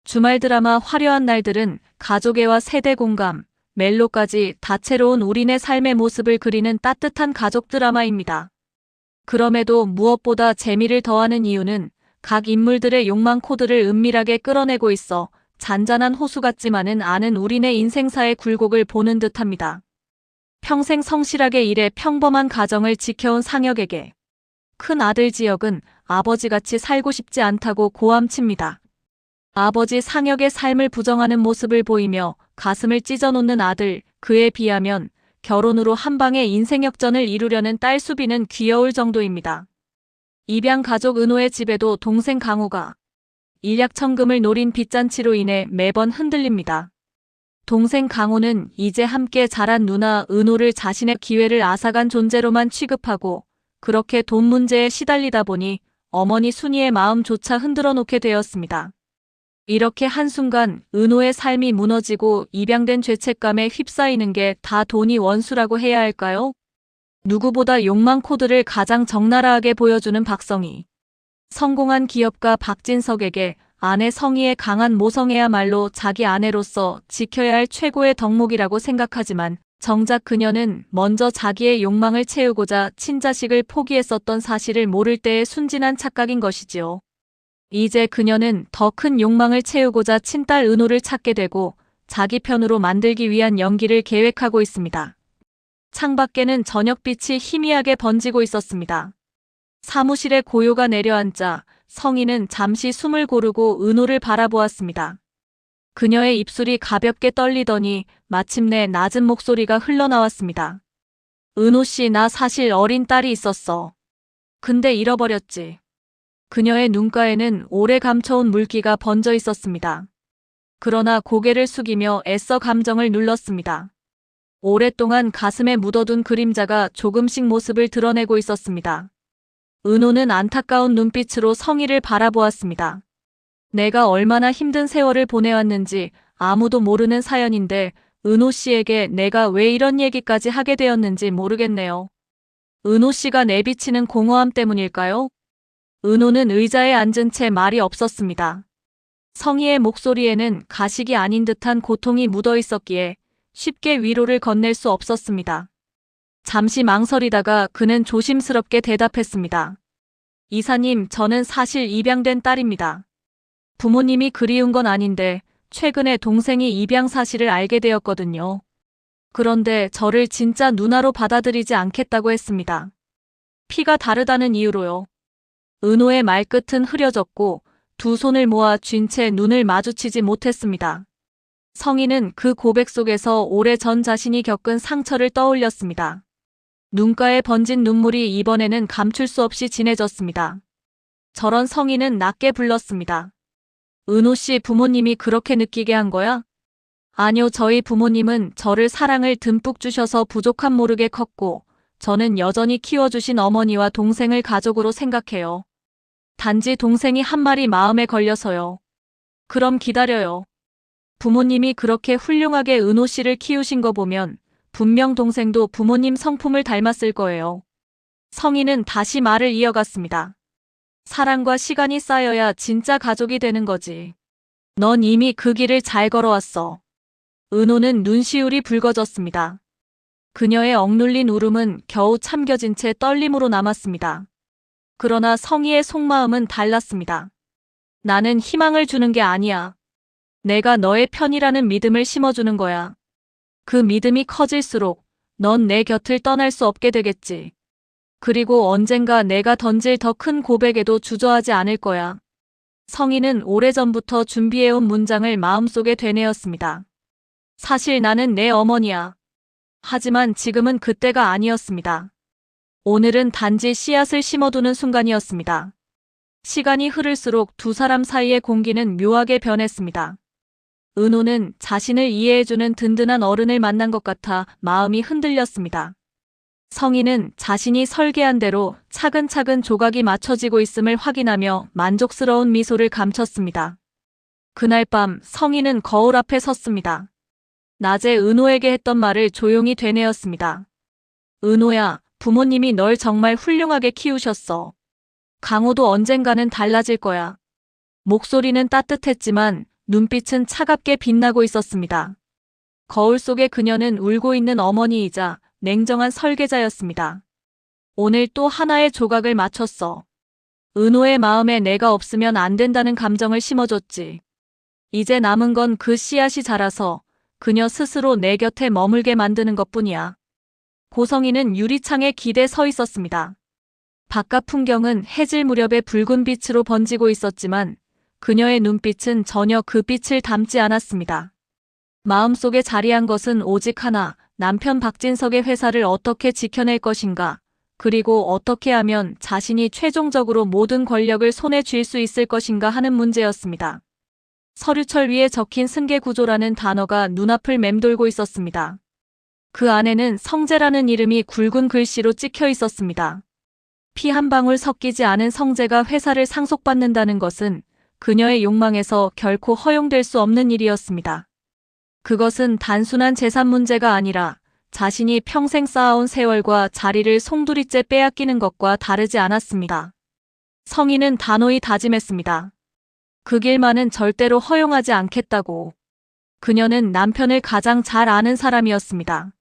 주말 드라마 화려한 날들은 가족애와 세대 공감, 멜로까지 다채로운 우리네 삶의 모습을 그리는 따뜻한 가족 드라마입니다. 그럼에도 무엇보다 재미를 더하는 이유는 각 인물들의 욕망 코드를 은밀하게 끌어내고 있어 잔잔한 호수 같지만은 않은 우리네 인생사의 굴곡을 보는 듯합니다. 평생 성실하게 일해 평범한 가정을 지켜온 상혁에게 큰 아들 지혁은 아버지같이 살고 싶지 않다고 고함칩니다. 아버지 상혁의 삶을 부정하는 모습을 보이며 가슴을 찢어놓는 아들, 그에 비하면 결혼으로 한 방에 인생 역전을 이루려는 딸 수비는 귀여울 정도입니다. 입양 가족 은호의 집에도 동생 강호가 일약천금을 노린 빚잔치로 인해 매번 흔들립니다. 동생 강호는 이제 함께 자란 누나 은호를 자신의 기회를 앗아간 존재로만 취급하고 그렇게 돈 문제에 시달리다 보니 어머니 순이의 마음조차 흔들어 놓게 되었습니다. 이렇게 한순간 은호의 삶이 무너지고 입양된 죄책감에 휩싸이는 게 다 돈이 원수라고 해야 할까요? 누구보다 욕망 코드를 가장 적나라하게 보여주는 박성희. 성공한 기업가 박진석에게 아내 성희의 강한 모성애야말로 자기 아내로서 지켜야 할 최고의 덕목이라고 생각하지만 정작 그녀는 먼저 자기의 욕망을 채우고자 친자식을 포기했었던 사실을 모를 때의 순진한 착각인 것이지요. 이제 그녀는 더 큰 욕망을 채우고자 친딸 은호를 찾게 되고 자기 편으로 만들기 위한 연기를 계획하고 있습니다. 창밖에는 저녁빛이 희미하게 번지고 있었습니다. 사무실에 고요가 내려앉자 성희는 잠시 숨을 고르고 은호를 바라보았습니다. 그녀의 입술이 가볍게 떨리더니 마침내 낮은 목소리가 흘러나왔습니다. 은호 씨, 나 사실 어린 딸이 있었어. 근데 잃어버렸지. 그녀의 눈가에는 오래 감춰온 물기가 번져 있었습니다. 그러나 고개를 숙이며 애써 감정을 눌렀습니다. 오랫동안 가슴에 묻어둔 그림자가 조금씩 모습을 드러내고 있었습니다. 은호는 안타까운 눈빛으로 성희를 바라보았습니다. 내가 얼마나 힘든 세월을 보내왔는지 아무도 모르는 사연인데 은호 씨에게 내가 왜 이런 얘기까지 하게 되었는지 모르겠네요. 은호 씨가 내비치는 공허함 때문일까요? 은호는 의자에 앉은 채 말이 없었습니다. 성희의 목소리에는 가식이 아닌 듯한 고통이 묻어 있었기에 쉽게 위로를 건넬 수 없었습니다. 잠시 망설이다가 그는 조심스럽게 대답했습니다. 이사님, 저는 사실 입양된 딸입니다. 부모님이 그리운 건 아닌데 최근에 동생이 입양 사실을 알게 되었거든요. 그런데 저를 진짜 누나로 받아들이지 않겠다고 했습니다. 피가 다르다는 이유로요. 은호의 말끝은 흐려졌고 두 손을 모아 쥔 채 눈을 마주치지 못했습니다. 성희는 그 고백 속에서 오래전 자신이 겪은 상처를 떠올렸습니다. 눈가에 번진 눈물이 이번에는 감출 수 없이 진해졌습니다. 저런 성희는 낮게 불렀습니다. 은호 씨 부모님이 그렇게 느끼게 한 거야? 아니요, 저희 부모님은 저를 사랑을 듬뿍 주셔서 부족함 모르게 컸고 저는 여전히 키워주신 어머니와 동생을 가족으로 생각해요. 단지 동생이 한 말이 마음에 걸려서요. 그럼 기다려요. 부모님이 그렇게 훌륭하게 은호 씨를 키우신 거 보면 분명 동생도 부모님 성품을 닮았을 거예요. 성희는 다시 말을 이어갔습니다. 사랑과 시간이 쌓여야 진짜 가족이 되는 거지. 넌 이미 그 길을 잘 걸어왔어. 은호는 눈시울이 붉어졌습니다. 그녀의 억눌린 울음은 겨우 참겨진 채 떨림으로 남았습니다. 그러나 성희의 속마음은 달랐습니다. 나는 희망을 주는 게 아니야. 내가 너의 편이라는 믿음을 심어주는 거야. 그 믿음이 커질수록 넌 내 곁을 떠날 수 없게 되겠지. 그리고 언젠가 내가 던질 더 큰 고백에도 주저하지 않을 거야. 성희는 오래전부터 준비해온 문장을 마음속에 되뇌었습니다. 사실 나는 내 어머니야. 하지만 지금은 그때가 아니었습니다. 오늘은 단지 씨앗을 심어두는 순간이었습니다. 시간이 흐를수록 두 사람 사이의 공기는 묘하게 변했습니다. 은호는 자신을 이해해주는 든든한 어른을 만난 것 같아 마음이 흔들렸습니다. 성희는 자신이 설계한 대로 차근차근 조각이 맞춰지고 있음을 확인하며 만족스러운 미소를 감췄습니다. 그날 밤 성희는 거울 앞에 섰습니다. 낮에 은호에게 했던 말을 조용히 되뇌었습니다. 은호야, 부모님이 널 정말 훌륭하게 키우셨어. 강호도 언젠가는 달라질 거야. 목소리는 따뜻했지만 눈빛은 차갑게 빛나고 있었습니다. 거울 속의 그녀는 울고 있는 어머니이자 냉정한 설계자였습니다. 오늘 또 하나의 조각을 맞췄어. 은호의 마음에 내가 없으면 안 된다는 감정을 심어줬지. 이제 남은 건 그 씨앗이 자라서 그녀 스스로 내 곁에 머물게 만드는 것뿐이야. 고성이는 유리창에 기대 서 있었습니다. 바깥 풍경은 해질 무렵의 붉은 빛으로 번지고 있었지만 그녀의 눈빛은 전혀 그 빛을 담지 않았습니다. 마음속에 자리한 것은 오직 하나, 남편 박진석의 회사를 어떻게 지켜낼 것인가, 그리고 어떻게 하면 자신이 최종적으로 모든 권력을 손에 쥘 수 있을 것인가 하는 문제였습니다. 서류철 위에 적힌 승계구조라는 단어가 눈앞을 맴돌고 있었습니다. 그 안에는 성재라는 이름이 굵은 글씨로 찍혀 있었습니다. 피 한 방울 섞이지 않은 성재가 회사를 상속받는다는 것은 그녀의 욕망에서 결코 허용될 수 없는 일이었습니다. 그것은 단순한 재산 문제가 아니라 자신이 평생 쌓아온 세월과 자리를 송두리째 빼앗기는 것과 다르지 않았습니다. 성희는 단호히 다짐했습니다. 그 길만은 절대로 허용하지 않겠다고. 그녀는 남편을 가장 잘 아는 사람이었습니다.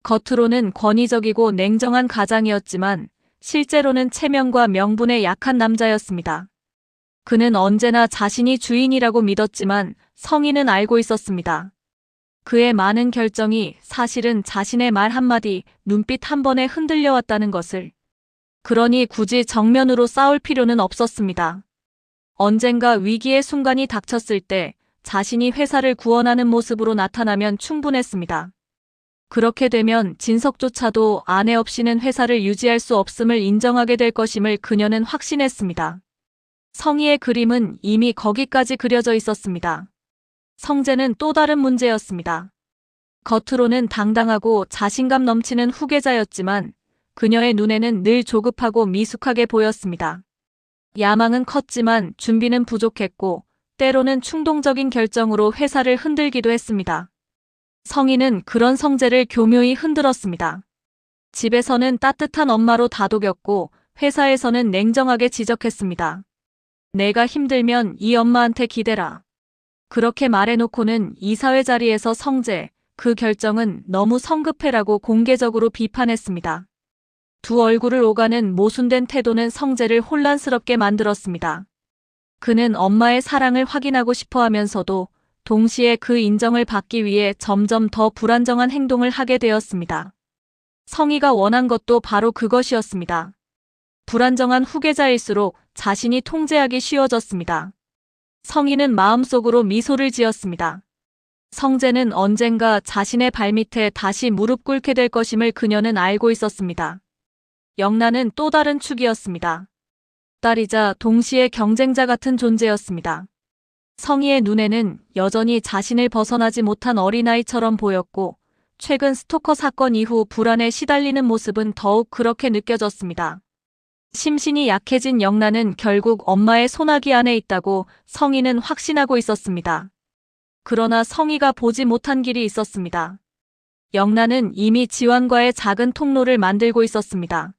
겉으로는 권위적이고 냉정한 가장이었지만 실제로는 체면과 명분에 약한 남자였습니다. 그는 언제나 자신이 주인이라고 믿었지만 성희는 알고 있었습니다. 그의 많은 결정이 사실은 자신의 말 한마디, 눈빛 한 번에 흔들려왔다는 것을. 그러니 굳이 정면으로 싸울 필요는 없었습니다. 언젠가 위기의 순간이 닥쳤을 때 자신이 회사를 구원하는 모습으로 나타나면 충분했습니다. 그렇게 되면 진석조차도 아내 없이는 회사를 유지할 수 없음을 인정하게 될 것임을 그녀는 확신했습니다. 성희의 그림은 이미 거기까지 그려져 있었습니다. 성재는 또 다른 문제였습니다. 겉으로는 당당하고 자신감 넘치는 후계자였지만 그녀의 눈에는 늘 조급하고 미숙하게 보였습니다. 야망은 컸지만 준비는 부족했고 때로는 충동적인 결정으로 회사를 흔들기도 했습니다. 성희는 그런 성재를 교묘히 흔들었습니다. 집에서는 따뜻한 엄마로 다독였고 회사에서는 냉정하게 지적했습니다. 내가 힘들면 이 엄마한테 기대라. 그렇게 말해놓고는 이사회 자리에서 성재, 그 결정은 너무 성급해라고 공개적으로 비판했습니다. 두 얼굴을 오가는 모순된 태도는 성재를 혼란스럽게 만들었습니다. 그는 엄마의 사랑을 확인하고 싶어 하면서도 동시에 그 인정을 받기 위해 점점 더 불안정한 행동을 하게 되었습니다. 성희가 원한 것도 바로 그것이었습니다. 불안정한 후계자일수록 자신이 통제하기 쉬워졌습니다. 성희는 마음속으로 미소를 지었습니다. 성재는 언젠가 자신의 발밑에 다시 무릎 꿇게 될 것임을 그녀는 알고 있었습니다. 영란은 또 다른 축이었습니다. 딸이자 동시에 경쟁자 같은 존재였습니다. 성희의 눈에는 여전히 자신을 벗어나지 못한 어린아이처럼 보였고 최근 스토커 사건 이후 불안에 시달리는 모습은 더욱 그렇게 느껴졌습니다. 심신이 약해진 영란은 결국 엄마의 손아귀 안에 있다고 성희는 확신하고 있었습니다. 그러나 성희가 보지 못한 길이 있었습니다. 영란은 이미 지환과의 작은 통로를 만들고 있었습니다.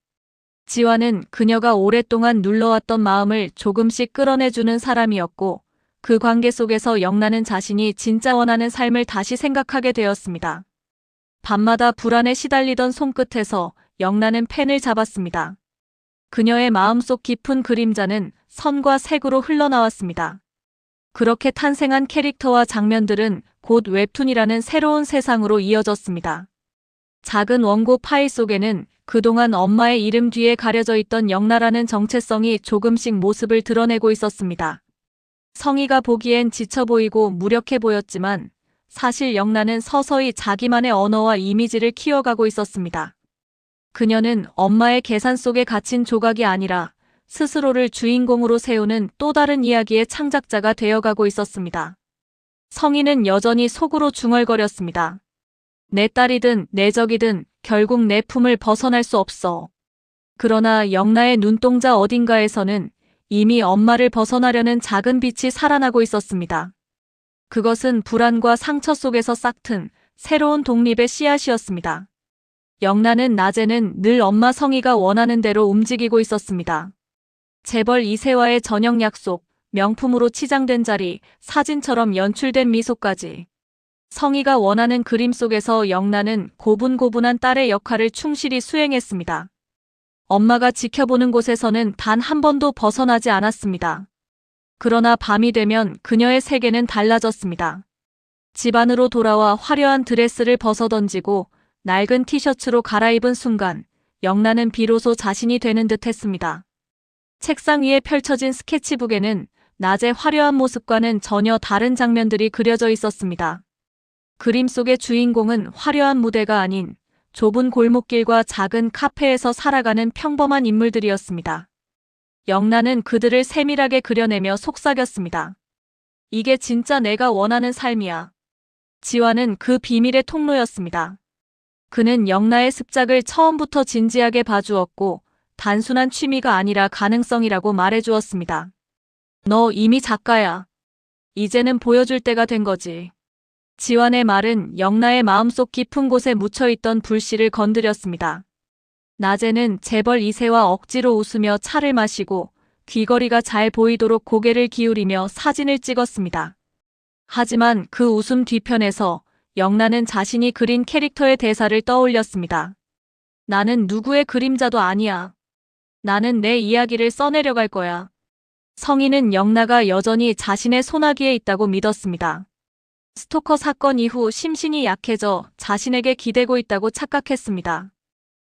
지환은 그녀가 오랫동안 눌러왔던 마음을 조금씩 끌어내주는 사람이었고 그 관계 속에서 영란은 자신이 진짜 원하는 삶을 다시 생각하게 되었습니다. 밤마다 불안에 시달리던 손끝에서 영란은 펜을 잡았습니다. 그녀의 마음속 깊은 그림자는 선과 색으로 흘러나왔습니다. 그렇게 탄생한 캐릭터와 장면들은 곧 웹툰이라는 새로운 세상으로 이어졌습니다. 작은 원고 파일 속에는 그동안 엄마의 이름 뒤에 가려져 있던 영나라는 정체성이 조금씩 모습을 드러내고 있었습니다. 성희가 보기엔 지쳐 보이고 무력해 보였지만 사실 영란은 서서히 자기만의 언어와 이미지를 키워가고 있었습니다. 그녀는 엄마의 계산 속에 갇힌 조각이 아니라 스스로를 주인공으로 세우는 또 다른 이야기의 창작자가 되어가고 있었습니다. 성희는 여전히 속으로 중얼거렸습니다. 내 딸이든 내 적이든 결국 내 품을 벗어날 수 없어. 그러나 영나의 눈동자 어딘가에서는 이미 엄마를 벗어나려는 작은 빛이 살아나고 있었습니다. 그것은 불안과 상처 속에서 싹튼 새로운 독립의 씨앗이었습니다. 영나는 낮에는 늘 엄마 성희가 원하는 대로 움직이고 있었습니다. 재벌 2세와의 저녁 약속, 명품으로 치장된 자리, 사진처럼 연출된 미소까지. 성희가 원하는 그림 속에서 영란은 고분고분한 딸의 역할을 충실히 수행했습니다. 엄마가 지켜보는 곳에서는 단 한 번도 벗어나지 않았습니다. 그러나 밤이 되면 그녀의 세계는 달라졌습니다. 집 안으로 돌아와 화려한 드레스를 벗어던지고 낡은 티셔츠로 갈아입은 순간 영란은 비로소 자신이 되는 듯 했습니다. 책상 위에 펼쳐진 스케치북에는 낮의 화려한 모습과는 전혀 다른 장면들이 그려져 있었습니다. 그림 속의 주인공은 화려한 무대가 아닌 좁은 골목길과 작은 카페에서 살아가는 평범한 인물들이었습니다. 영란은 그들을 세밀하게 그려내며 속삭였습니다. 이게 진짜 내가 원하는 삶이야. 지화는 그 비밀의 통로였습니다. 그는 영라의 습작을 처음부터 진지하게 봐주었고 단순한 취미가 아니라 가능성이라고 말해주었습니다. 너 이미 작가야. 이제는 보여줄 때가 된 거지. 지환의 말은 영라의 마음속 깊은 곳에 묻혀있던 불씨를 건드렸습니다. 낮에는 재벌 2세와 억지로 웃으며 차를 마시고 귀걸이가 잘 보이도록 고개를 기울이며 사진을 찍었습니다. 하지만 그 웃음 뒤편에서 영란은 자신이 그린 캐릭터의 대사를 떠올렸습니다. 나는 누구의 그림자도 아니야. 나는 내 이야기를 써내려갈 거야. 성희는 영라가 여전히 자신의 손아귀에 있다고 믿었습니다. 스토커 사건 이후 심신이 약해져 자신에게 기대고 있다고 착각했습니다.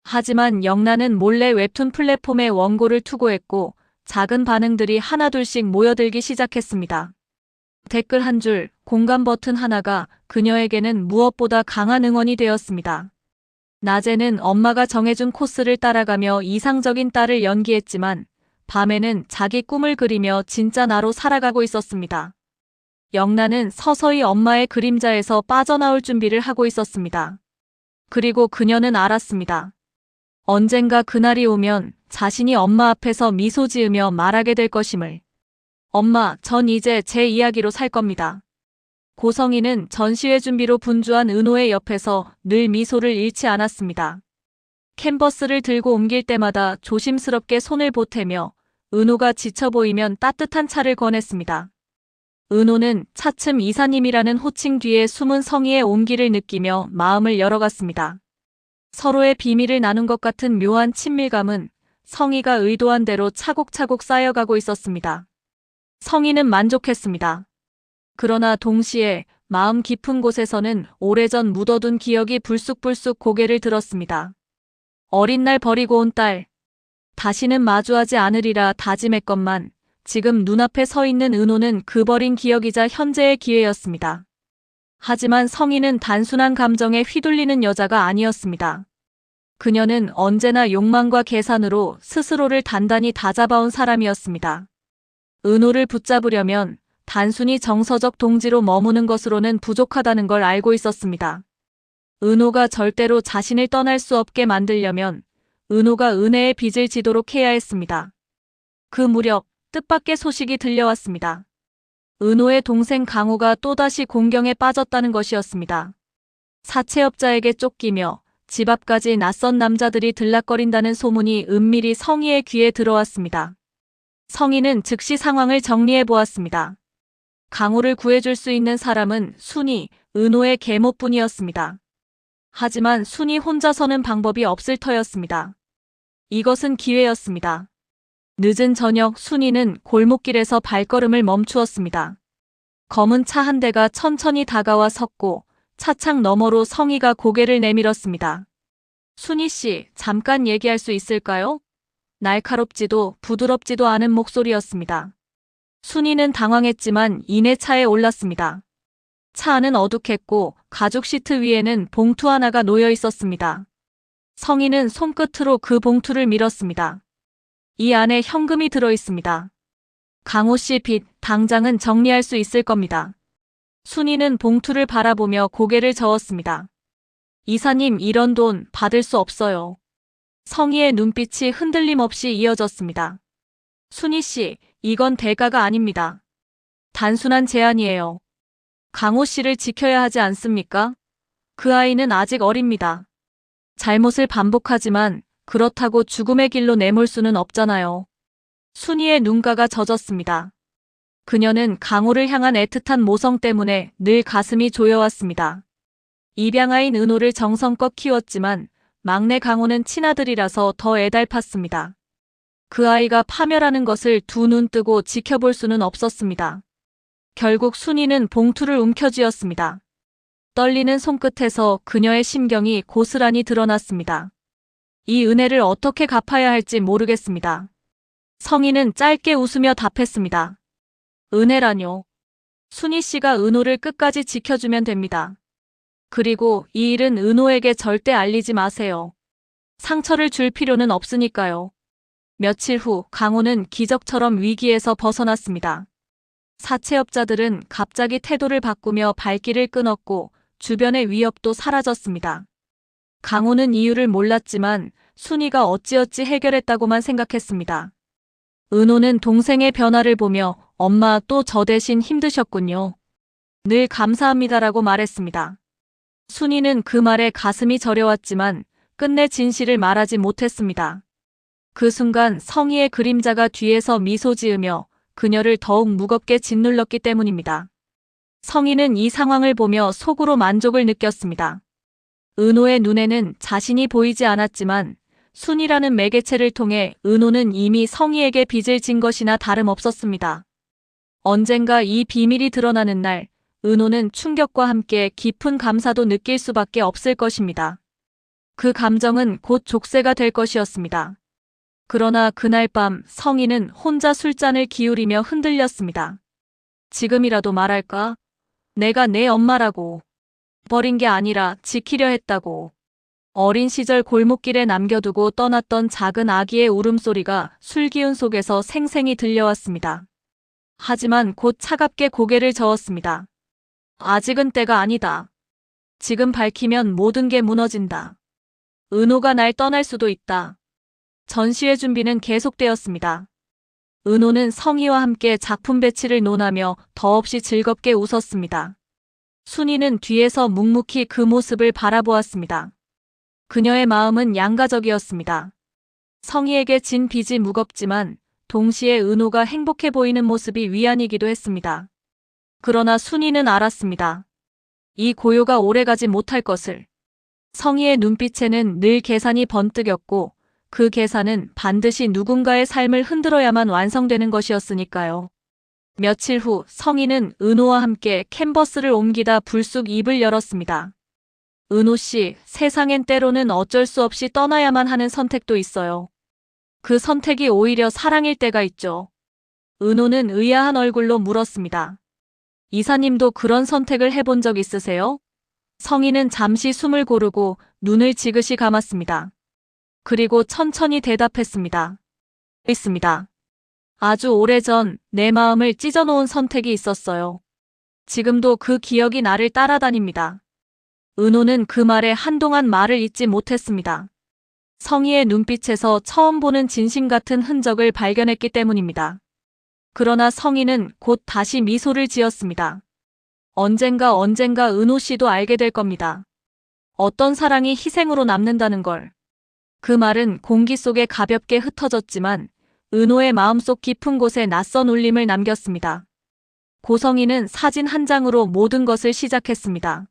하지만 영란은 몰래 웹툰 플랫폼에 원고를 투고했고 작은 반응들이 하나둘씩 모여들기 시작했습니다. 댓글 한 줄, 공감 버튼 하나가 그녀에게는 무엇보다 강한 응원이 되었습니다. 낮에는 엄마가 정해준 코스를 따라가며 이상적인 딸을 연기했지만 밤에는 자기 꿈을 그리며 진짜 나로 살아가고 있었습니다. 영란은 서서히 엄마의 그림자에서 빠져나올 준비를 하고 있었습니다. 그리고 그녀는 알았습니다. 언젠가 그날이 오면 자신이 엄마 앞에서 미소 지으며 말하게 될 것임을. 엄마, 전 이제 제 이야기로 살 겁니다. 고성희는 전시회 준비로 분주한 은호의 옆에서 늘 미소를 잃지 않았습니다. 캔버스를 들고 옮길 때마다 조심스럽게 손을 보태며 은호가 지쳐 보이면 따뜻한 차를 권했습니다. 은호는 차츰 이사님이라는 호칭 뒤에 숨은 성희의 온기를 느끼며 마음을 열어갔습니다. 서로의 비밀을 나눈 것 같은 묘한 친밀감은 성희가 의도한 대로 차곡차곡 쌓여가고 있었습니다. 성희는 만족했습니다. 그러나 동시에 마음 깊은 곳에서는 오래전 묻어둔 기억이 불쑥불쑥 고개를 들었습니다. 어린 날 버리고 온 딸. 다시는 마주하지 않으리라 다짐했건만 지금 눈앞에 서 있는 은호는 그 버린 기억이자 현재의 기회였습니다. 하지만 성희는 단순한 감정에 휘둘리는 여자가 아니었습니다. 그녀는 언제나 욕망과 계산으로 스스로를 단단히 다잡아온 사람이었습니다. 은호를 붙잡으려면 단순히 정서적 동지로 머무는 것으로는 부족하다는 걸 알고 있었습니다. 은호가 절대로 자신을 떠날 수 없게 만들려면 은호가 은혜의 빚을 지도록 해야 했습니다. 그 무렵 뜻밖의 소식이 들려왔습니다. 은호의 동생 강호가 또다시 공경에 빠졌다는 것이었습니다. 사채업자에게 쫓기며 집 앞까지 낯선 남자들이 들락거린다는 소문이 은밀히 성희의 귀에 들어왔습니다. 성희는 즉시 상황을 정리해 보았습니다. 강호를 구해줄 수 있는 사람은 순이, 은호의 계모뿐이었습니다. 하지만 순이 혼자서는 방법이 없을 터였습니다. 이것은 기회였습니다. 늦은 저녁 순이는 골목길에서 발걸음을 멈추었습니다. 검은 차 한 대가 천천히 다가와 섰고 차창 너머로 성희가 고개를 내밀었습니다. 순이 씨, 잠깐 얘기할 수 있을까요? 날카롭지도 부드럽지도 않은 목소리였습니다. 순이는 당황했지만 이내 차에 올랐습니다. 차 안은 어둑했고 가죽 시트 위에는 봉투 하나가 놓여 있었습니다. 성희는 손끝으로 그 봉투를 밀었습니다. 이 안에 현금이 들어 있습니다. 강호 씨 빚, 당장은 정리할 수 있을 겁니다. 순이는 봉투를 바라보며 고개를 저었습니다. 이사님, 이런 돈 받을 수 없어요. 성희의 눈빛이 흔들림 없이 이어졌습니다. 순이 씨, 이건 대가가 아닙니다. 단순한 제안이에요. 강호 씨를 지켜야 하지 않습니까? 그 아이는 아직 어립니다. 잘못을 반복하지만 그렇다고 죽음의 길로 내몰 수는 없잖아요. 순이의 눈가가 젖었습니다. 그녀는 강호를 향한 애틋한 모성 때문에 늘 가슴이 조여왔습니다. 입양아인 은호를 정성껏 키웠지만 막내 강호는 친아들이라서 더 애달팠습니다. 그 아이가 파멸하는 것을 두 눈 뜨고 지켜볼 수는 없었습니다. 결국 순이는 봉투를 움켜쥐었습니다. 떨리는 손끝에서 그녀의 심경이 고스란히 드러났습니다. 이 은혜를 어떻게 갚아야 할지 모르겠습니다. 성희는 짧게 웃으며 답했습니다. 은혜라뇨. 순이 씨가 은호를 끝까지 지켜주면 됩니다. 그리고 이 일은 은호에게 절대 알리지 마세요. 상처를 줄 필요는 없으니까요. 며칠 후 강호는 기적처럼 위기에서 벗어났습니다. 사채업자들은 갑자기 태도를 바꾸며 발길을 끊었고 주변의 위협도 사라졌습니다. 강호는 이유를 몰랐지만 순이가 어찌어찌 해결했다고만 생각했습니다. 은호는 동생의 변화를 보며 엄마 또 저 대신 힘드셨군요. 늘 감사합니다라고 말했습니다. 순이는 그 말에 가슴이 저려왔지만 끝내 진실을 말하지 못했습니다. 그 순간 성희의 그림자가 뒤에서 미소 지으며 그녀를 더욱 무겁게 짓눌렀기 때문입니다. 성희는 이 상황을 보며 속으로 만족을 느꼈습니다. 은호의 눈에는 자신이 보이지 않았지만 순이라는 매개체를 통해 은호는 이미 성희에게 빚을 진 것이나 다름없었습니다. 언젠가 이 비밀이 드러나는 날 은호는 충격과 함께 깊은 감사도 느낄 수밖에 없을 것입니다. 그 감정은 곧 족쇄가 될 것이었습니다. 그러나 그날 밤 성희는 혼자 술잔을 기울이며 흔들렸습니다. 지금이라도 말할까? 내가 내 엄마라고. 버린 게 아니라 지키려 했다고. 어린 시절 골목길에 남겨두고 떠났던 작은 아기의 울음소리가 술 기운 속에서 생생히 들려왔습니다. 하지만 곧 차갑게 고개를 저었습니다. 아직은 때가 아니다. 지금 밝히면 모든 게 무너진다. 은호가 날 떠날 수도 있다. 전시회 준비는 계속되었습니다. 은호는 성희와 함께 작품 배치를 논하며 더없이 즐겁게 웃었습니다. 순이는 뒤에서 묵묵히 그 모습을 바라보았습니다. 그녀의 마음은 양가적이었습니다. 성희에게 진 빚이 무겁지만 동시에 은호가 행복해 보이는 모습이 위안이기도 했습니다. 그러나 순이는 알았습니다. 이 고요가 오래가지 못할 것을. 성희의 눈빛에는 늘 계산이 번뜩였고 그 계산은 반드시 누군가의 삶을 흔들어야만 완성되는 것이었으니까요. 며칠 후 성희는 은호와 함께 캔버스를 옮기다 불쑥 입을 열었습니다. 은호 씨, 세상엔 때로는 어쩔 수 없이 떠나야만 하는 선택도 있어요. 그 선택이 오히려 사랑일 때가 있죠. 은호는 의아한 얼굴로 물었습니다. 이사님도 그런 선택을 해본 적 있으세요? 성희는 잠시 숨을 고르고 눈을 지그시 감았습니다. 그리고 천천히 대답했습니다. 있습니다. 아주 오래전 내 마음을 찢어놓은 선택이 있었어요. 지금도 그 기억이 나를 따라다닙니다. 은호는 그 말에 한동안 말을 잇지 못했습니다. 성희의 눈빛에서 처음 보는 진심 같은 흔적을 발견했기 때문입니다. 그러나 성희는 곧 다시 미소를 지었습니다. 언젠가 은호 씨도 알게 될 겁니다. 어떤 사랑이 희생으로 남는다는 걸. 그 말은 공기 속에 가볍게 흩어졌지만 은호의 마음속 깊은 곳에 낯선 울림을 남겼습니다. 고성희는 사진 한 장으로 모든 것을 시작했습니다.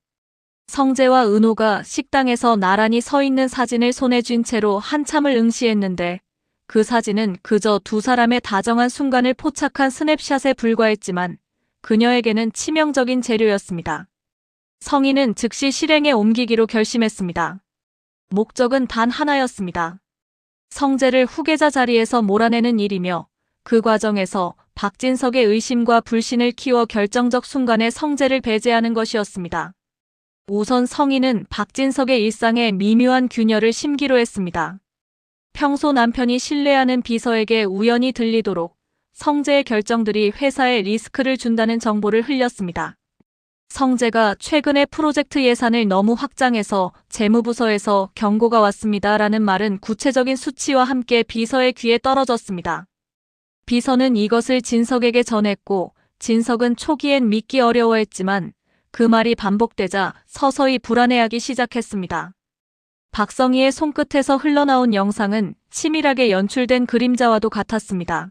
성재와 은호가 식당에서 나란히 서 있는 사진을 손에 쥔 채로 한참을 응시했는데 그 사진은 그저 두 사람의 다정한 순간을 포착한 스냅샷에 불과했지만 그녀에게는 치명적인 재료였습니다. 성희는 즉시 실행에 옮기기로 결심했습니다. 목적은 단 하나였습니다. 성재를 후계자 자리에서 몰아내는 일이며 그 과정에서 박진석의 의심과 불신을 키워 결정적 순간에 성재를 배제하는 것이었습니다. 우선 성희는 박진석의 일상에 미묘한 균열을 심기로 했습니다. 평소 남편이 신뢰하는 비서에게 우연히 들리도록 성재의 결정들이 회사에 리스크를 준다는 정보를 흘렸습니다. 성재가 최근에 프로젝트 예산을 너무 확장해서 재무부서에서 경고가 왔습니다라는 말은 구체적인 수치와 함께 비서의 귀에 떨어졌습니다. 비서는 이것을 진석에게 전했고 진석은 초기엔 믿기 어려워했지만 그 말이 반복되자 서서히 불안해하기 시작했습니다. 박성희의 손끝에서 흘러나온 영상은 치밀하게 연출된 그림자와도 같았습니다.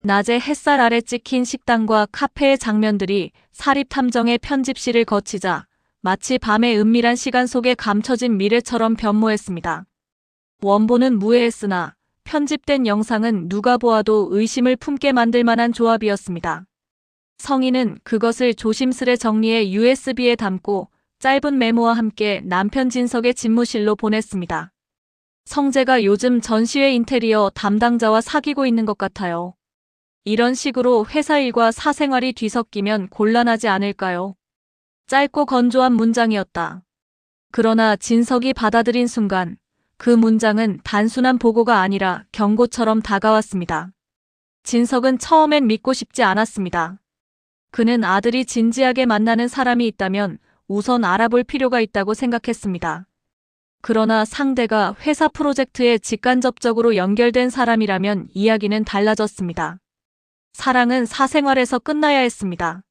낮에 햇살 아래 찍힌 식당과 카페의 장면들이 사립탐정의 편집실을 거치자 마치 밤의 은밀한 시간 속에 감춰진 미래처럼 변모했습니다. 원본은 무해했으나 편집된 영상은 누가 보아도 의심을 품게 만들 만한 조합이었습니다. 성인은 그것을 조심스레 정리해 USB에 담고 짧은 메모와 함께 남편 진석의 집무실로 보냈습니다. 성재가 요즘 전시회 인테리어 담당자와 사귀고 있는 것 같아요. 이런 식으로 회사 일과 사생활이 뒤섞이면 곤란하지 않을까요? 짧고 건조한 문장이었다. 그러나 진석이 받아들인 순간 그 문장은 단순한 보고가 아니라 경고처럼 다가왔습니다. 진석은 처음엔 믿고 싶지 않았습니다. 그는 아들이 진지하게 만나는 사람이 있다면 우선 알아볼 필요가 있다고 생각했습니다. 그러나 상대가 회사 프로젝트에 직간접적으로 연결된 사람이라면 이야기는 달라졌습니다. 사랑은 사생활에서 끝나야 했습니다.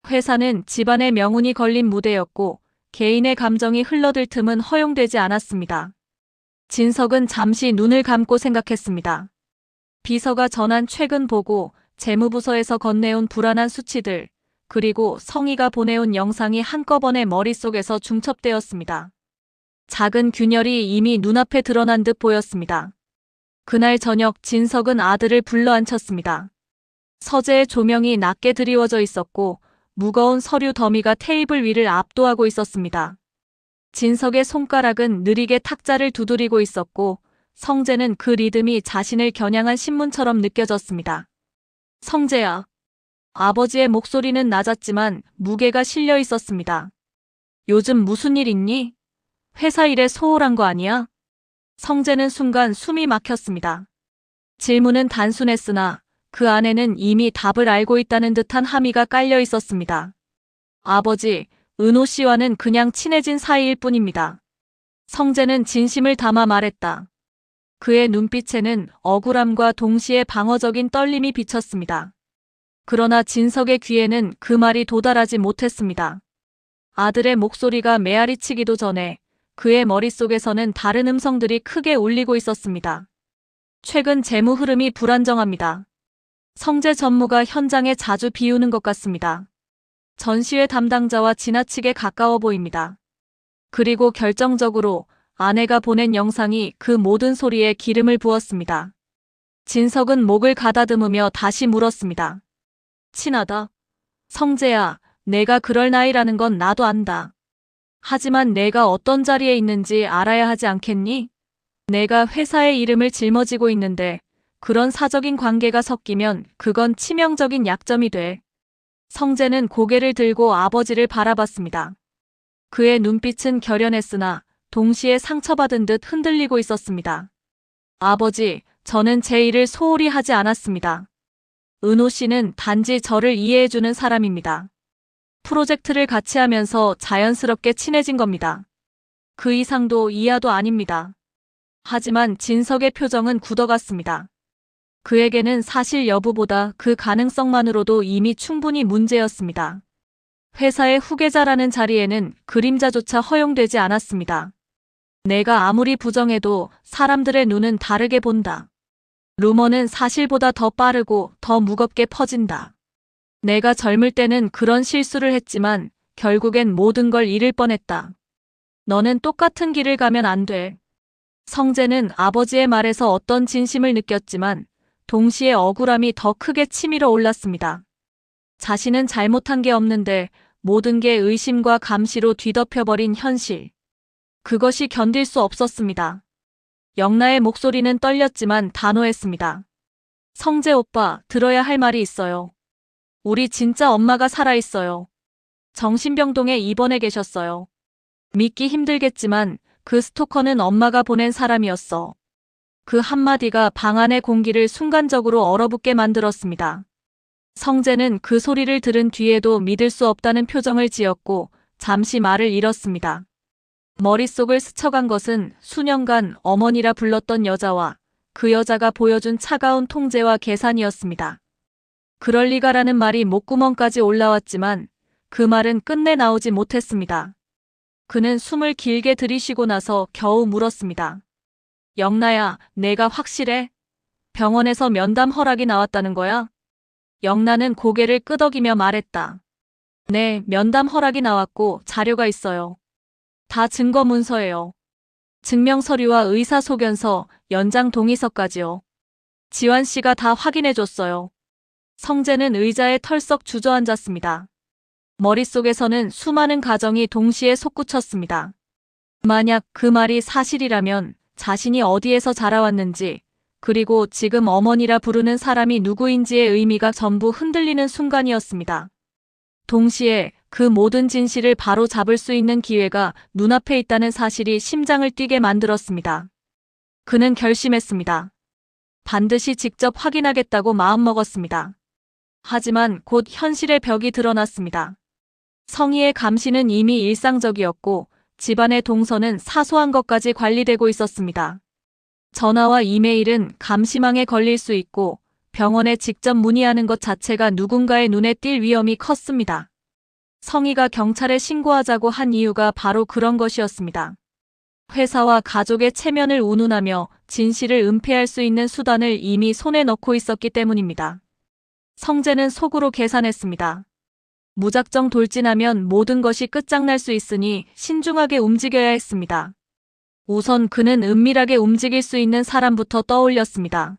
회사는 집안의 명운이 걸린 무대였고 개인의 감정이 흘러들 틈은 허용되지 않았습니다. 진석은 잠시 눈을 감고 생각했습니다. 비서가 전한 최근 보고, 재무부서에서 건네온 불안한 수치들, 그리고 성희가 보내온 영상이 한꺼번에 머릿속에서 중첩되었습니다. 작은 균열이 이미 눈앞에 드러난 듯 보였습니다. 그날 저녁 진석은 아들을 불러앉혔습니다. 서재의 조명이 낮게 드리워져 있었고 무거운 서류 더미가 테이블 위를 압도하고 있었습니다. 진석의 손가락은 느리게 탁자를 두드리고 있었고 성재는 그 리듬이 자신을 겨냥한 신문처럼 느껴졌습니다. 성재야. 아버지의 목소리는 낮았지만 무게가 실려 있었습니다. 요즘 무슨 일 있니? 회사 일에 소홀한 거 아니야? 성재는 순간 숨이 막혔습니다. 질문은 단순했으나 그 안에는 이미 답을 알고 있다는 듯한 함의가 깔려 있었습니다. 아버지, 은호 씨와는 그냥 친해진 사이일 뿐입니다. 성재는 진심을 담아 말했다. 그의 눈빛에는 억울함과 동시에 방어적인 떨림이 비쳤습니다. 그러나 진석의 귀에는 그 말이 도달하지 못했습니다. 아들의 목소리가 메아리치기도 전에 그의 머릿속에서는 다른 음성들이 크게 울리고 있었습니다. 최근 재무 흐름이 불안정합니다. 성재 전무가 현장에 자주 비우는 것 같습니다. 전시회 담당자와 지나치게 가까워 보입니다. 그리고 결정적으로 아내가 보낸 영상이 그 모든 소리에 기름을 부었습니다. 진석은 목을 가다듬으며 다시 물었습니다. 친하다. 성재야, 내가 그럴 나이라는 건 나도 안다. 하지만 내가 어떤 자리에 있는지 알아야 하지 않겠니? 내가 회사의 이름을 짊어지고 있는데 그런 사적인 관계가 섞이면 그건 치명적인 약점이 돼. 성재는 고개를 들고 아버지를 바라봤습니다. 그의 눈빛은 결연했으나 동시에 상처받은 듯 흔들리고 있었습니다. 아버지, 저는 제 일을 소홀히 하지 않았습니다. 은호 씨는 단지 저를 이해해주는 사람입니다. 프로젝트를 같이 하면서 자연스럽게 친해진 겁니다. 그 이상도 이하도 아닙니다. 하지만 진석의 표정은 굳어갔습니다. 그에게는 사실 여부보다 그 가능성만으로도 이미 충분히 문제였습니다. 회사의 후계자라는 자리에는 그림자조차 허용되지 않았습니다. 내가 아무리 부정해도 사람들의 눈은 다르게 본다. 루머는 사실보다 더 빠르고 더 무겁게 퍼진다. 내가 젊을 때는 그런 실수를 했지만 결국엔 모든 걸 잃을 뻔했다. 너는 똑같은 길을 가면 안 돼. 성재는 아버지의 말에서 어떤 진심을 느꼈지만 동시에 억울함이 더 크게 치밀어 올랐습니다. 자신은 잘못한 게 없는데 모든 게 의심과 감시로 뒤덮여버린 현실. 그것이 견딜 수 없었습니다. 영나의 목소리는 떨렸지만 단호했습니다. 성재 오빠, 들어야 할 말이 있어요. 우리 진짜 엄마가 살아있어요. 정신병동에 입원해 계셨어요. 믿기 힘들겠지만 그 스토커는 엄마가 보낸 사람이었어. 그 한마디가 방 안의 공기를 순간적으로 얼어붙게 만들었습니다. 성재는 그 소리를 들은 뒤에도 믿을 수 없다는 표정을 지었고 잠시 말을 잃었습니다. 머릿속을 스쳐간 것은 수년간 어머니라 불렀던 여자와 그 여자가 보여준 차가운 통제와 계산이었습니다. 그럴 리가라는 말이 목구멍까지 올라왔지만 그 말은 끝내 나오지 못했습니다. 그는 숨을 길게 들이쉬고 나서 겨우 물었습니다. 영나야, 내가 확실해? 병원에서 면담 허락이 나왔다는 거야? 영란은 고개를 끄덕이며 말했다. 네, 면담 허락이 나왔고 자료가 있어요. 다 증거 문서예요. 증명서류와 의사소견서, 연장 동의서까지요. 지환 씨가 다 확인해줬어요. 성재는 의자에 털썩 주저앉았습니다. 머릿속에서는 수많은 가정이 동시에 솟구쳤습니다. 만약 그 말이 사실이라면 자신이 어디에서 자라왔는지, 그리고 지금 어머니라 부르는 사람이 누구인지의 의미가 전부 흔들리는 순간이었습니다. 동시에 그 모든 진실을 바로 잡을 수 있는 기회가 눈앞에 있다는 사실이 심장을 뛰게 만들었습니다. 그는 결심했습니다. 반드시 직접 확인하겠다고 마음먹었습니다. 하지만 곧 현실의 벽이 드러났습니다. 성희의 감시는 이미 일상적이었고 집안의 동선은 사소한 것까지 관리되고 있었습니다. 전화와 이메일은 감시망에 걸릴 수 있고 병원에 직접 문의하는 것 자체가 누군가의 눈에 띌 위험이 컸습니다. 성희가 경찰에 신고하자고 한 이유가 바로 그런 것이었습니다. 회사와 가족의 체면을 운운하며 진실을 은폐할 수 있는 수단을 이미 손에 넣고 있었기 때문입니다. 성재는 속으로 계산했습니다. 무작정 돌진하면 모든 것이 끝장날 수 있으니 신중하게 움직여야 했습니다. 우선 그는 은밀하게 움직일 수 있는 사람부터 떠올렸습니다.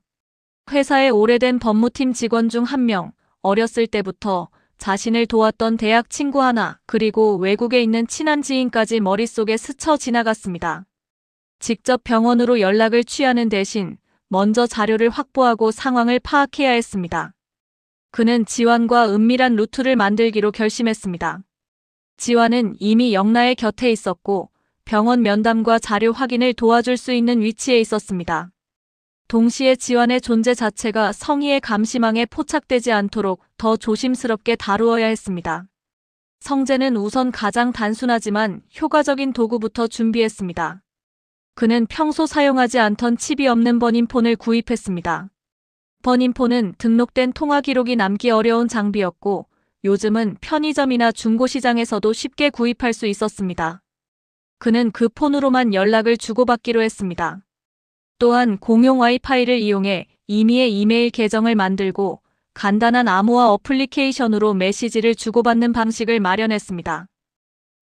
회사의 오래된 법무팀 직원 중 한 명, 어렸을 때부터 자신을 도왔던 대학 친구 하나, 그리고 외국에 있는 친한 지인까지 머릿속에 스쳐 지나갔습니다. 직접 병원으로 연락을 취하는 대신 먼저 자료를 확보하고 상황을 파악해야 했습니다. 그는 지환과 은밀한 루트를 만들기로 결심했습니다. 지환은 이미 영라의 곁에 있었고 병원 면담과 자료 확인을 도와줄 수 있는 위치에 있었습니다. 동시에 지환의 존재 자체가 성희의 감시망에 포착되지 않도록 더 조심스럽게 다루어야 했습니다. 성재는 우선 가장 단순하지만 효과적인 도구부터 준비했습니다. 그는 평소 사용하지 않던 칩이 없는 번인폰을 구입했습니다. 번인폰은 등록된 통화 기록이 남기 어려운 장비였고 요즘은 편의점이나 중고시장에서도 쉽게 구입할 수 있었습니다. 그는 그 폰으로만 연락을 주고받기로 했습니다. 또한 공용 와이파이를 이용해 임의의 이메일 계정을 만들고 간단한 암호화 어플리케이션으로 메시지를 주고받는 방식을 마련했습니다.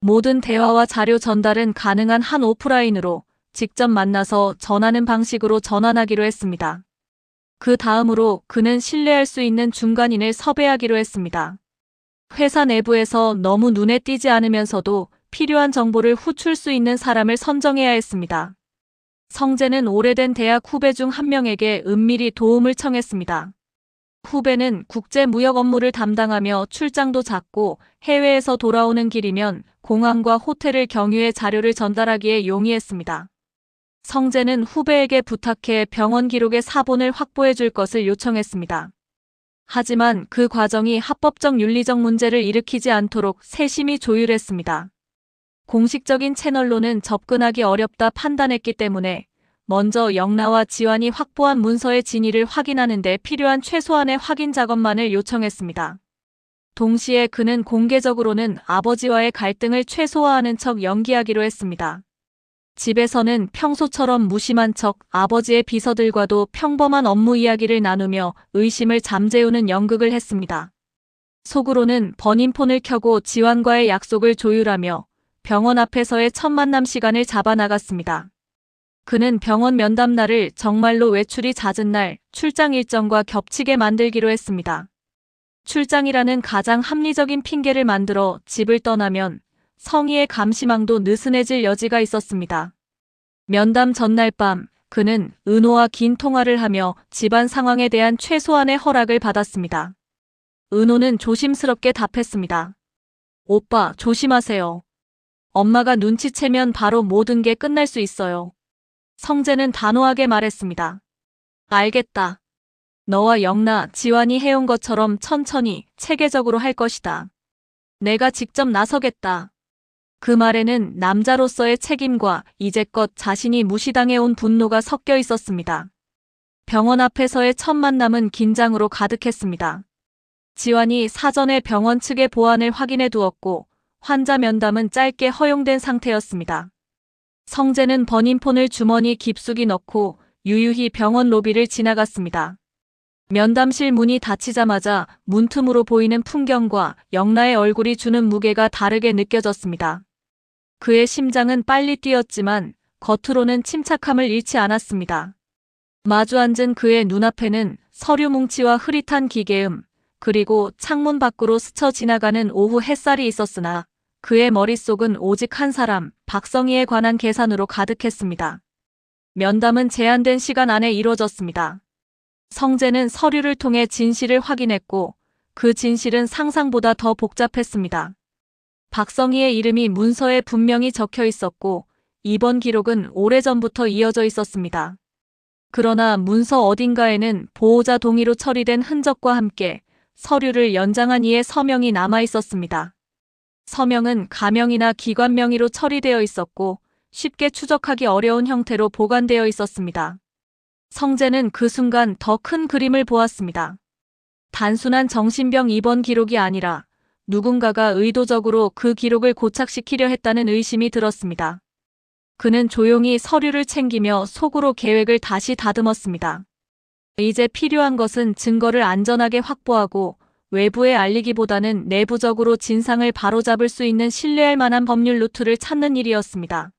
모든 대화와 자료 전달은 가능한 한 오프라인으로 직접 만나서 전하는 방식으로 전환하기로 했습니다. 그 다음으로 그는 신뢰할 수 있는 중간인을 섭외하기로 했습니다. 회사 내부에서 너무 눈에 띄지 않으면서도 필요한 정보를 후출 수 있는 사람을 선정해야 했습니다. 성재는 오래된 대학 후배 중 한 명에게 은밀히 도움을 청했습니다. 후배는 국제무역 업무를 담당하며 출장도 잦고 해외에서 돌아오는 길이면 공항과 호텔을 경유해 자료를 전달하기에 용이했습니다. 성재는 후배에게 부탁해 병원 기록의 사본을 확보해 줄 것을 요청했습니다. 하지만 그 과정이 합법적 윤리적 문제를 일으키지 않도록 세심히 조율했습니다. 공식적인 채널로는 접근하기 어렵다 판단했기 때문에 먼저 영라와 지환이 확보한 문서의 진위를 확인하는 데 필요한 최소한의 확인 작업만을 요청했습니다. 동시에 그는 공개적으로는 아버지와의 갈등을 최소화하는 척 연기하기로 했습니다. 집에서는 평소처럼 무심한 척 아버지의 비서들과도 평범한 업무 이야기를 나누며 의심을 잠재우는 연극을 했습니다. 속으로는 번인폰을 켜고 지환과의 약속을 조율하며 병원 앞에서의 첫 만남 시간을 잡아나갔습니다. 그는 병원 면담 날을 정말로 외출이 잦은 날 출장 일정과 겹치게 만들기로 했습니다. 출장이라는 가장 합리적인 핑계를 만들어 집을 떠나면 성희의 감시망도 느슨해질 여지가 있었습니다. 면담 전날 밤 그는 은호와 긴 통화를 하며 집안 상황에 대한 최소한의 허락을 받았습니다. 은호는 조심스럽게 답했습니다. 오빠, 조심하세요. 엄마가 눈치채면 바로 모든 게 끝날 수 있어요. 성재는 단호하게 말했습니다. 알겠다. 너와 영라, 지환이 해온 것처럼 천천히, 체계적으로 할 것이다. 내가 직접 나서겠다. 그 말에는 남자로서의 책임과 이제껏 자신이 무시당해온 분노가 섞여 있었습니다. 병원 앞에서의 첫 만남은 긴장으로 가득했습니다. 지환이 사전에 병원 측의 보안을 확인해 두었고 환자 면담은 짧게 허용된 상태였습니다. 성재는 번인폰을 주머니 깊숙이 넣고 유유히 병원 로비를 지나갔습니다. 면담실 문이 닫히자마자 문틈으로 보이는 풍경과 영라의 얼굴이 주는 무게가 다르게 느껴졌습니다. 그의 심장은 빨리 뛰었지만 겉으로는 침착함을 잃지 않았습니다. 마주 앉은 그의 눈앞에는 서류 뭉치와 흐릿한 기계음, 그리고 창문 밖으로 스쳐 지나가는 오후 햇살이 있었으나 그의 머릿속은 오직 한 사람, 박성희에 관한 계산으로 가득했습니다. 면담은 제한된 시간 안에 이루어졌습니다. 성재는 서류를 통해 진실을 확인했고 그 진실은 상상보다 더 복잡했습니다. 박성희의 이름이 문서에 분명히 적혀 있었고 입원 기록은 오래전부터 이어져 있었습니다. 그러나 문서 어딘가에는 보호자 동의로 처리된 흔적과 함께 서류를 연장한 이의 서명이 남아 있었습니다. 서명은 가명이나 기관 명의로 처리되어 있었고 쉽게 추적하기 어려운 형태로 보관되어 있었습니다. 성재는 그 순간 더 큰 그림을 보았습니다. 단순한 정신병 입원 기록이 아니라 누군가가 의도적으로 그 기록을 고착시키려 했다는 의심이 들었습니다. 그는 조용히 서류를 챙기며 속으로 계획을 다시 다듬었습니다. 이제 필요한 것은 증거를 안전하게 확보하고 외부에 알리기보다는 내부적으로 진상을 바로잡을 수 있는 신뢰할 만한 법률 루트를 찾는 일이었습니다.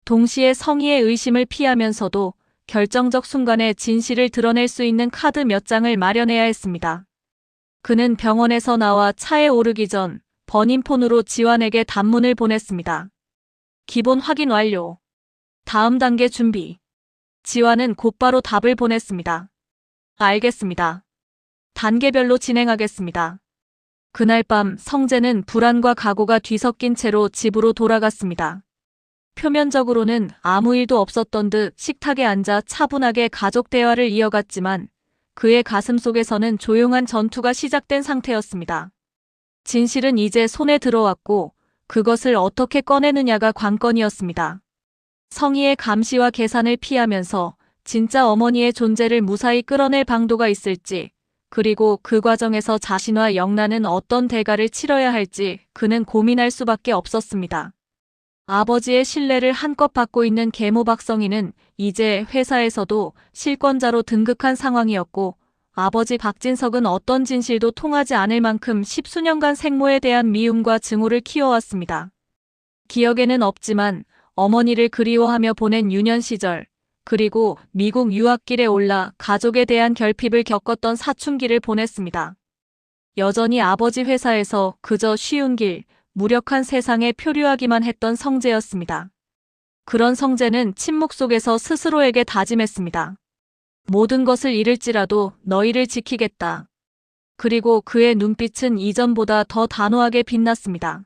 동시에 성희의 의심을 피하면서도 결정적 순간에 진실을 드러낼 수 있는 카드 몇 장을 마련해야 했습니다. 그는 병원에서 나와 차에 오르기 전 번인폰으로 지환에게 단문을 보냈습니다. 기본 확인 완료. 다음 단계 준비. 지환은 곧바로 답을 보냈습니다. 알겠습니다. 단계별로 진행하겠습니다. 그날 밤 성재는 불안과 각오가 뒤섞인 채로 집으로 돌아갔습니다. 표면적으로는 아무 일도 없었던 듯 식탁에 앉아 차분하게 가족 대화를 이어갔지만 그의 가슴 속에서는 조용한 전투가 시작된 상태였습니다. 진실은 이제 손에 들어왔고 그것을 어떻게 꺼내느냐가 관건이었습니다. 성희의 감시와 계산을 피하면서 진짜 어머니의 존재를 무사히 끌어낼 방도가 있을지, 그리고 그 과정에서 자신과 영란은 어떤 대가를 치러야 할지 그는 고민할 수밖에 없었습니다. 아버지의 신뢰를 한껏 받고 있는 계모 박성희는 이제 회사에서도 실권자로 등극한 상황이었고 아버지 박진석은 어떤 진실도 통하지 않을 만큼 십수년간 생모에 대한 미움과 증오를 키워왔습니다. 기억에는 없지만 어머니를 그리워하며 보낸 유년 시절, 그리고 미국 유학길에 올라 가족에 대한 결핍을 겪었던 사춘기를 보냈습니다. 여전히 아버지 회사에서 그저 쉬운 길, 무력한 세상에 표류하기만 했던 성재였습니다. 그런 성재는 침묵 속에서 스스로에게 다짐했습니다. 모든 것을 잃을지라도 너희를 지키겠다. 그리고 그의 눈빛은 이전보다 더 단호하게 빛났습니다.